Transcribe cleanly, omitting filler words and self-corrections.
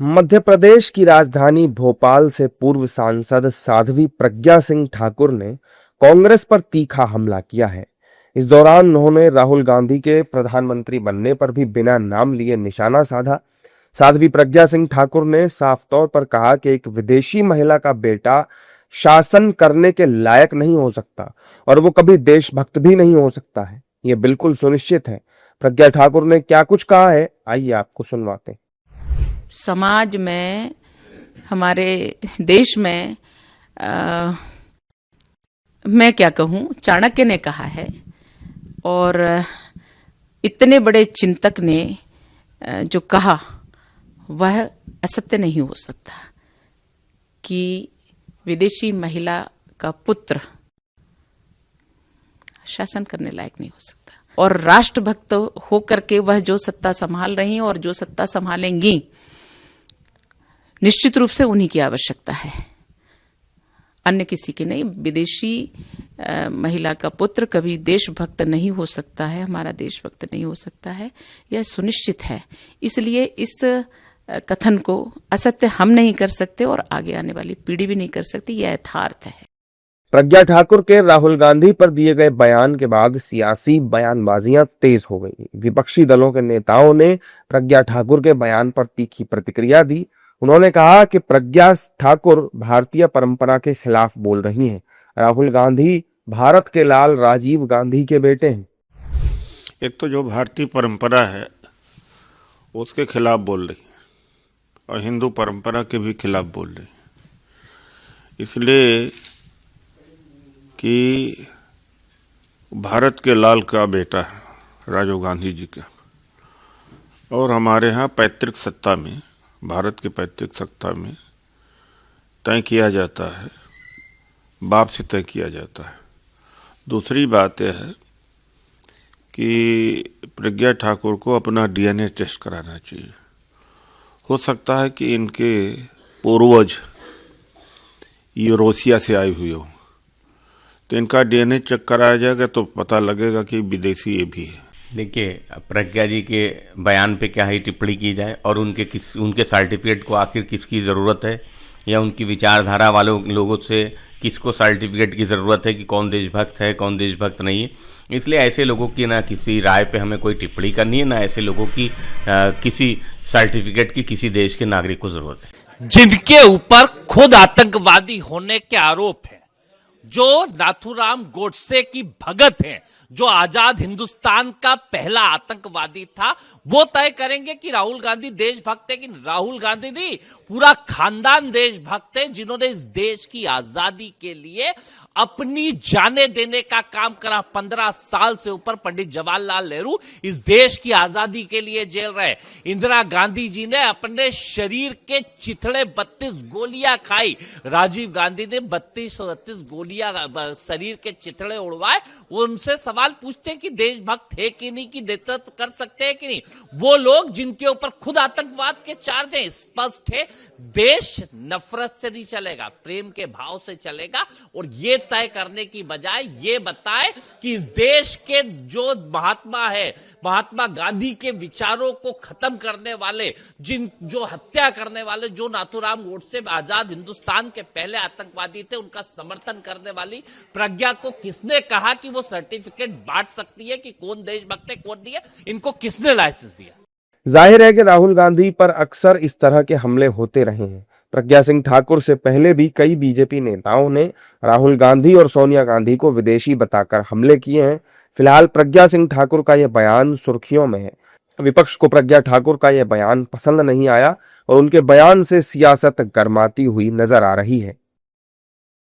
मध्य प्रदेश की राजधानी भोपाल से पूर्व सांसद साध्वी प्रज्ञा सिंह ठाकुर ने कांग्रेस पर तीखा हमला किया है। इस दौरान उन्होंने राहुल गांधी के प्रधानमंत्री बनने पर भी बिना नाम लिए निशाना साधा। साध्वी प्रज्ञा सिंह ठाकुर ने साफ तौर पर कहा कि एक विदेशी महिला का बेटा शासन करने के लायक नहीं हो सकता और वो कभी देशभक्त भी नहीं हो सकता है। ये बिल्कुल सुनिश्चित है। प्रज्ञा ठाकुर ने क्या कुछ कहा है, आइए आपको सुनवाते हैं। समाज में, हमारे देश में मैं क्या कहूँ, चाणक्य ने कहा है और इतने बड़े चिंतक ने जो कहा वह असत्य नहीं हो सकता कि विदेशी महिला का पुत्र शासन करने लायक नहीं हो सकता। और राष्ट्रभक्त होकर के वह जो सत्ता संभाल रही और जो सत्ता संभालेंगी, निश्चित रूप से उन्हीं की आवश्यकता है, अन्य किसी की नहीं। विदेशी महिला का पुत्र कभी देशभक्त नहीं हो सकता है, हमारा देशभक्त नहीं हो सकता है, यह सुनिश्चित है। इसलिए इस कथन को असत्य हम नहीं कर सकते और आगे आने वाली पीढ़ी भी नहीं कर सकती, यह यथार्थ है। प्रज्ञा ठाकुर के राहुल गांधी पर दिए गए बयान के बाद सियासी बयानबाजियां तेज हो गई। विपक्षी दलों के नेताओं ने प्रज्ञा ठाकुर के बयान पर तीखी प्रतिक्रिया दी। उन्होंने कहा कि प्रज्ञा ठाकुर भारतीय परंपरा के खिलाफ बोल रही हैं। राहुल गांधी भारत के लाल राजीव गांधी के बेटे हैं। एक तो जो भारतीय परंपरा है उसके खिलाफ बोल रही है और हिंदू परंपरा के भी खिलाफ बोल रही है, इसलिए कि भारत के लाल का बेटा है राजीव गांधी जी का, और हमारे यहाँ पैतृक सत्ता में, भारत के पैतृक सत्ता में तय किया जाता है, बाप से तय किया जाता है। दूसरी बात यह है कि प्रज्ञा ठाकुर को अपना डीएनए टेस्ट कराना चाहिए। हो सकता है कि इनके पूर्वज यूरोसिया से आए हुए हो, तो इनका डीएनए चेक कराया जाएगा तो पता लगेगा कि विदेशी ये भी है। देखिए, प्रज्ञा जी के बयान पे क्या ही टिप्पणी की जाए, और उनके सर्टिफिकेट को आखिर किसकी ज़रूरत है, या उनकी विचारधारा वालों लोगों से किसको सर्टिफिकेट की ज़रूरत है कि कौन देशभक्त है कौन देशभक्त नहीं है। इसलिए ऐसे लोगों की ना किसी राय पे हमें कोई टिप्पणी करनी है, ना ऐसे लोगों की किसी सर्टिफिकेट की किसी देश के नागरिक को ज़रूरत है। जिनके ऊपर खुद आतंकवादी होने के आरोप है, जो नाथूराम गोडसे की भगत है, जो आजाद हिंदुस्तान का पहला आतंकवादी था, वो तय करेंगे कि राहुल गांधी देशभक्त है कि राहुल गांधी नहीं, पूरा खानदान देशभक्त है, जिन्होंने इस देश की आजादी के लिए अपनी जाने देने का काम करा। 15 साल से ऊपर पंडित जवाहरलाल नेहरू इस देश की आजादी के लिए जेल रहे। इंदिरा गांधी जी ने अपने शरीर के चिथड़े 32 गोलियां खाई, राजीव गांधी ने 32 गोलियां शरीर के चिथड़े उड़वाए। वो उनसे सवाल पूछते हैं कि देशभक्त है कि नहीं, कि नेतृत्व कर सकते हैं कि नहीं। वो लोग जिनके ऊपर खुद आतंकवाद के चार्ज हैं, स्पष्ट है देश नफरत से नहीं चलेगा, प्रेम के भाव से चलेगा। और ये तय करने की बजाय ये बताए कि इस देश के जो महात्मा है, महात्मा गांधी के विचारों को खत्म करने वाले, जो हत्या करने वाले, जो नाथूराम गोडसे आजाद हिंदुस्तान के पहले आतंकवादी थे, उनका समर्थन करने वाली प्रज्ञा को किसने कहा कि वो सर्टिफिकेट बांट सकती है कि कौन देशभक्त है कौन नहीं है? इनको किसने लाइसेंस दिया? जाहिर है कि राहुल गांधी पर अक्सर इस तरह के हमले होते रहे हैं। प्रज्ञा सिंह ठाकुर से पहले भी कई बीजेपी नेताओं ने राहुल गांधी और सोनिया गांधी को विदेशी बताकर हमले किए हैं। फिलहाल प्रज्ञा सिंह ठाकुर का यह बयान सुर्खियों में है। विपक्ष को प्रज्ञा ठाकुर का यह बयान पसंद नहीं आया और उनके बयान से सियासत गर्माती हुई नजर आ रही है।